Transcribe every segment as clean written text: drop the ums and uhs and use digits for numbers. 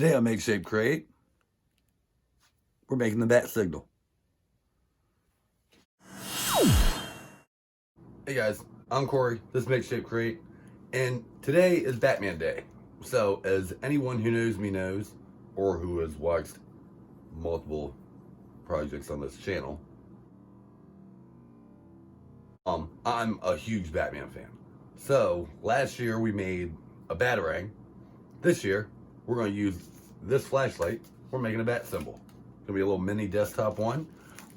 Today on Make Shape Create, we're making the Batsignal. Hey guys, I'm Cory, this is Make Shape Create, and today is Batman Day. So as anyone who knows me knows, or who has watched multiple projects on this channel, I'm a huge Batman fan. So last year we made a Batarang. This year we're going to use this flashlight. We're making a bat symbol. It's gonna be a little mini desktop one.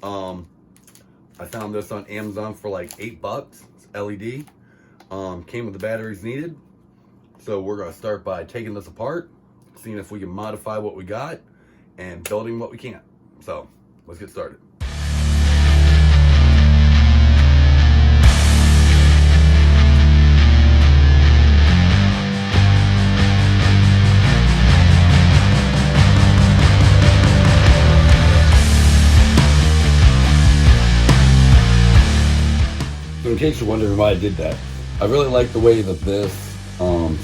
I found this on Amazon for like $8. It's LED. Came with the batteries needed. So we're gonna start by taking this apart, seeing if we can modify what we got, and building what we can. So let's get started. So in case you're wondering why I did that, I really like the way that this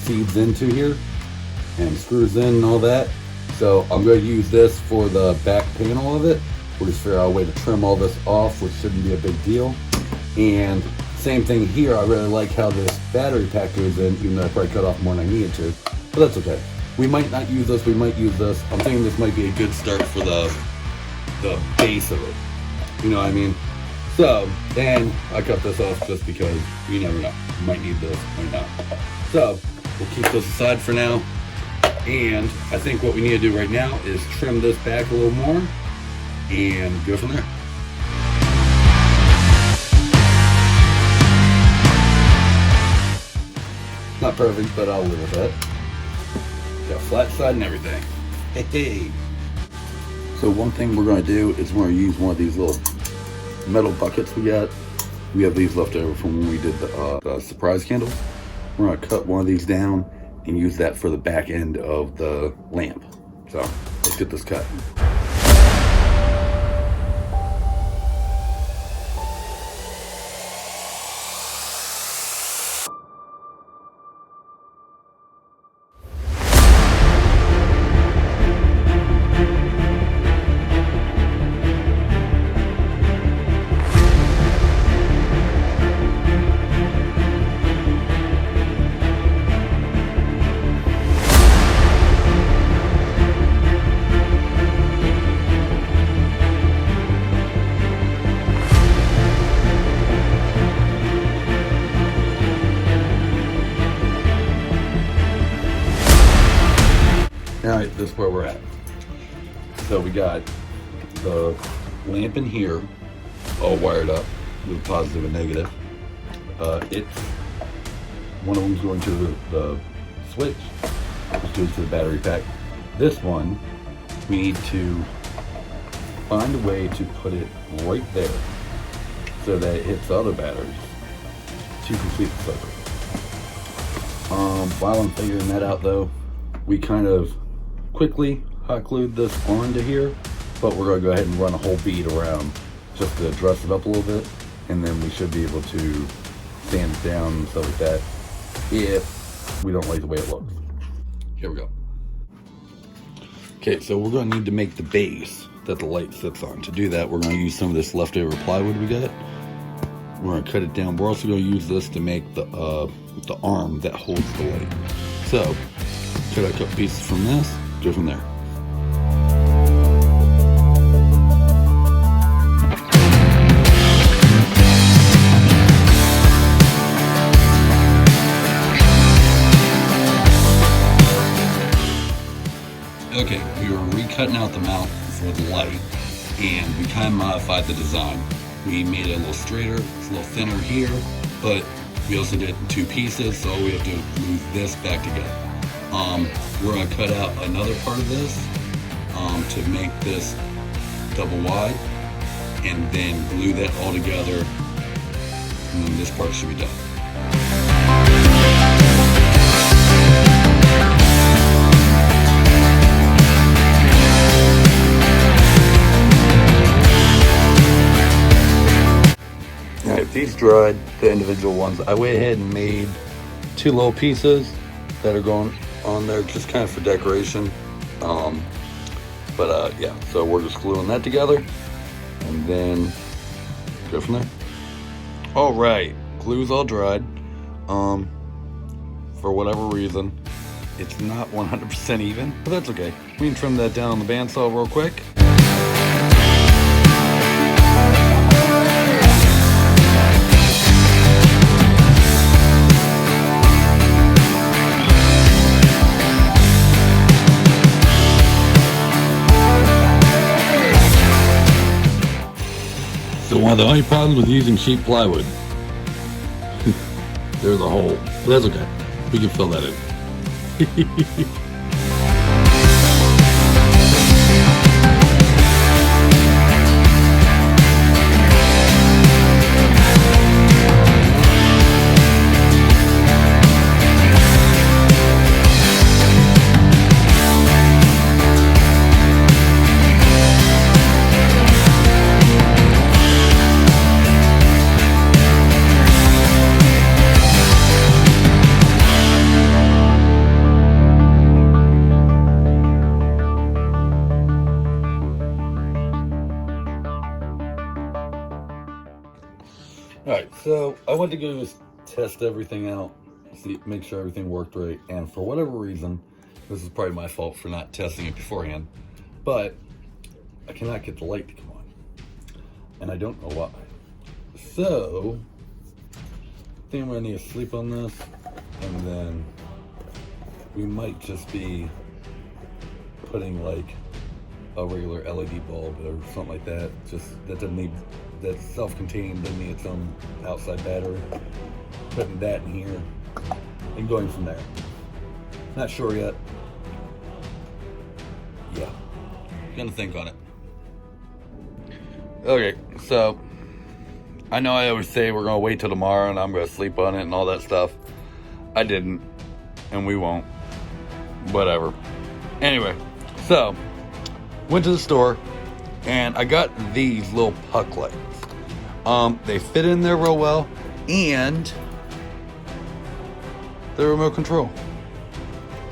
feeds into here and screws in and all that. So I'm going to use this for the back panel of it. We'll just figure out a way to trim all this off, which shouldn't be a big deal. And same thing here, I really like how this battery pack goes in, even though I probably cut off more than I needed to. But that's okay. We might not use this, we might use this. I'm thinking this might be a good start for the base of it. You know what I mean? So, and I cut this off just because you never know. You might need this, might not. So, we'll keep this aside for now. And I think what we need to do right now is trim this back a little more and go from there. Not perfect, but I'll live with that. Got flat side and everything. Hey. So one thing we're going to do is we're going to use one of these little metal buckets we got. We have these left over from when we did the surprise candles. We're going to cut one of these down and use that for the back end of the lamp. So let's get this cut. Alright, this is where we're at. So we got the lamp in here, all wired up with positive and negative. One of them's going to the switch, which goes to the battery pack. This one, we need to find a way to put it right there so that it hits the other batteries to complete the circle. While I'm figuring that out though, we kind of quickly hot glued this onto here, but we're going to go ahead and run a whole bead around just to dress it up a little bit, and then we should be able to sand it down and stuff like that if we don't like the way it looks. Here we go. Okay, so we're going to need to make the base that the light sits on. To do that, we're going to use some of this leftover plywood we got. We're going to cut it down. We're also going to use this to make the arm that holds the light. So, cut a couple pieces from this, go from there. Okay, we were recutting out the mount for the light, and we kind of modified the design. We made it a little straighter, it's a little thinner here, but we also did it in two pieces, so we have to move this back together. We're going to cut out another part of this to make this double wide, and then glue that all together, and then this part should be done. Alright, these dried, the individual ones, I went ahead and made two little pieces that are going on there just kind of for decoration. Yeah, so we're just gluing that together and then go from there. All right, glue's all dried. For whatever reason, it's not 100% even, but that's okay. We can trim that down on the bandsaw real quick. So one of the only problems with using cheap plywood, there's a hole, but that's okay. We can fill that in. Alright, so I went to go just test everything out, make sure everything worked right, and for whatever reason, this is probably my fault for not testing it beforehand, but I cannot get the light to come on, and I don't know why. So, I think I'm going to need to sleep on this, and then we might just be putting like a regular LED bulb or something like that. Just that doesn't need, that's self-contained, doesn't need its own outside battery. Putting that in here and going from there. Not sure yet. Yeah, gonna think on it. Okay, so I know I always say we're gonna wait till tomorrow and I'm gonna sleep on it and all that stuff. I didn't, and we won't. Whatever. Anyway, so went to the store and I got these little puck lights. They fit in there real well, and they're remote control.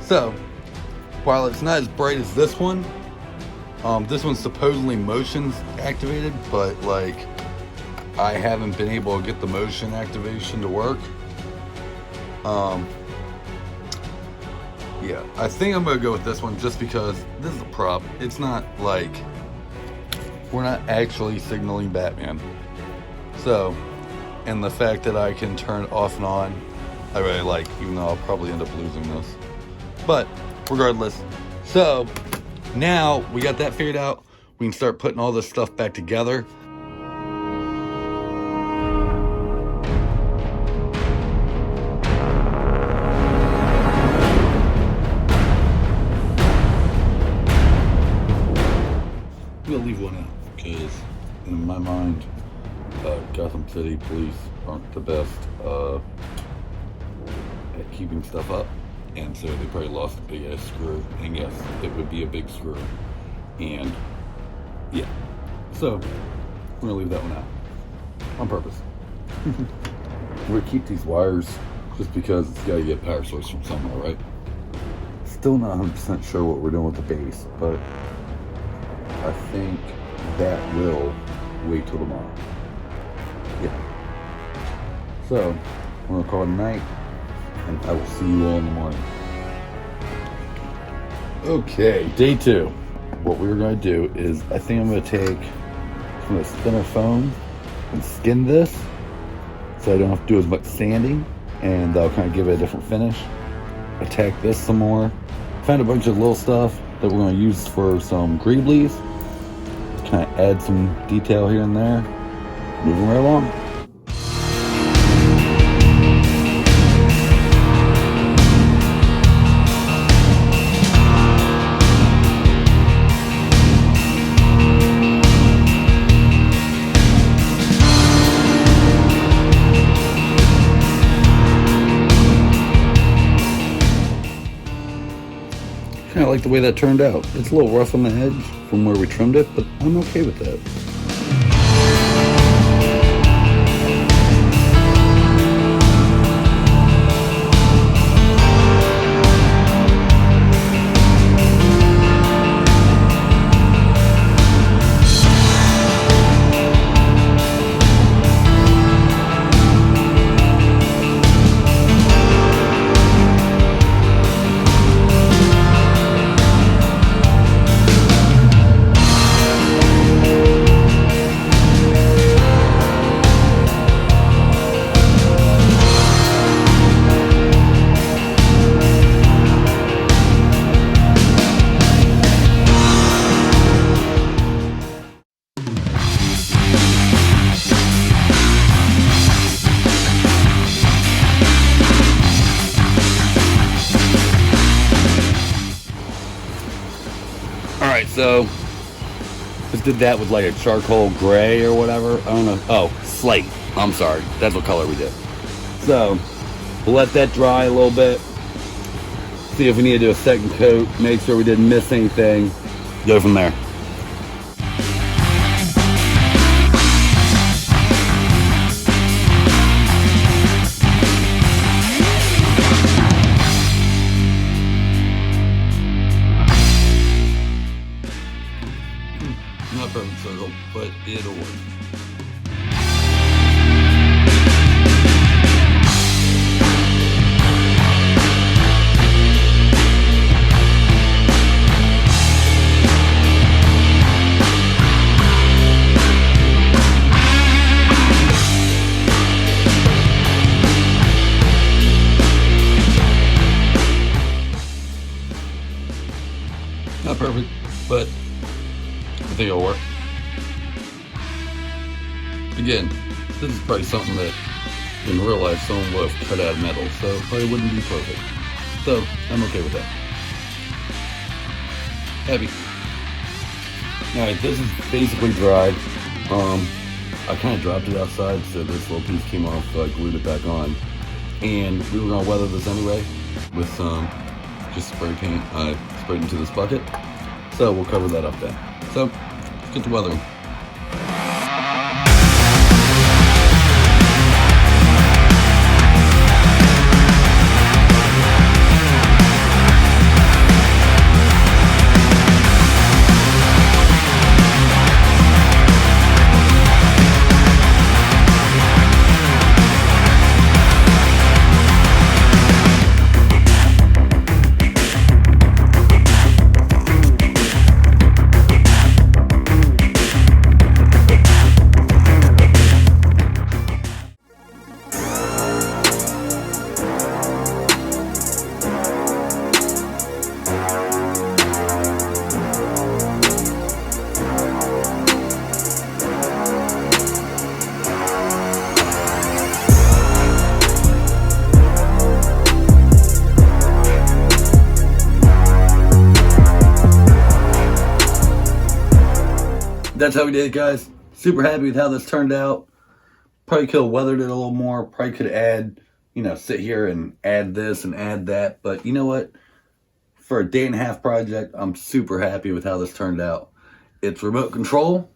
So while it's not as bright as this one's supposedly motion activated, but like I haven't been able to get the motion activation to work. Yeah, I think I'm gonna go with this one just because this is a prop. It's not like, we're not actually signaling Batman. So, and the fact that I can turn it off and on, I really like, even though I'll probably end up losing this. But regardless, so now we got that figured out. We can start putting all this stuff back together. I'm gonna leave one out because in my mind, Gotham City police aren't the best at keeping stuff up, and so they probably lost a big ass screw, and yes, it would be a big screw, and yeah, so I'm gonna leave that one out on purpose. We're gonna keep these wires just because it's gotta get power source from somewhere, right? Still not 100% sure what we're doing with the base, but I think that will wait till tomorrow. Yeah. So, I'm going to call it a night, and I will see you all in the morning. Okay, day 2. What we're going to do is, I think I'm going to take some of this thinner foam and skin this, so I don't have to do as much sanding, and that'll kind of give it a different finish. Attack this some more. Found a bunch of little stuff that we're going to use for some greeblies. Kind of add some detail here and there. Moving right along. Kind of like the way that turned out. It's a little rough on the edge from where we trimmed it, but I'm okay with that. All right, so just did that with like a charcoal gray or whatever. I don't know. Oh, slate. I'm sorry. That's what color we did. So we'll let that dry a little bit. See if we need to do a second coat. Make sure we didn't miss anything. Go from there. Not perfect circle, but it'll work. Not perfect, but I think it'll work. Again, this is probably something that in real life someone would have cut out of metal, so it probably wouldn't be perfect. So I'm okay with that. Heavy. Alright, this is basically dried. I kind of dropped it outside, so this little piece came off, so I glued it back on. And we were going to weather this anyway with some just spray paint. I sprayed into this bucket. So we'll cover that up then. So let's get to weathering. That's how we did it, guys. Super happy with how this turned out. Probably could have weathered it a little more. Probably could add, sit here and add this and add that. But you know what? For a 1.5-day project, I'm super happy with how this turned out. It's remote control.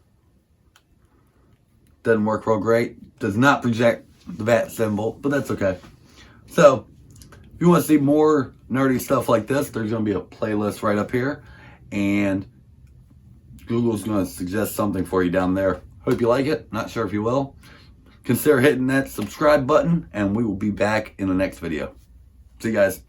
Doesn't work real great. Does not project the bat symbol, but that's okay. So, if you want to see more nerdy stuff like this, there's going to be a playlist right up here. And Google's going to suggest something for you down there. Hope you like it. Not sure if you will. Consider hitting that subscribe button, and we will be back in the next video. See you guys.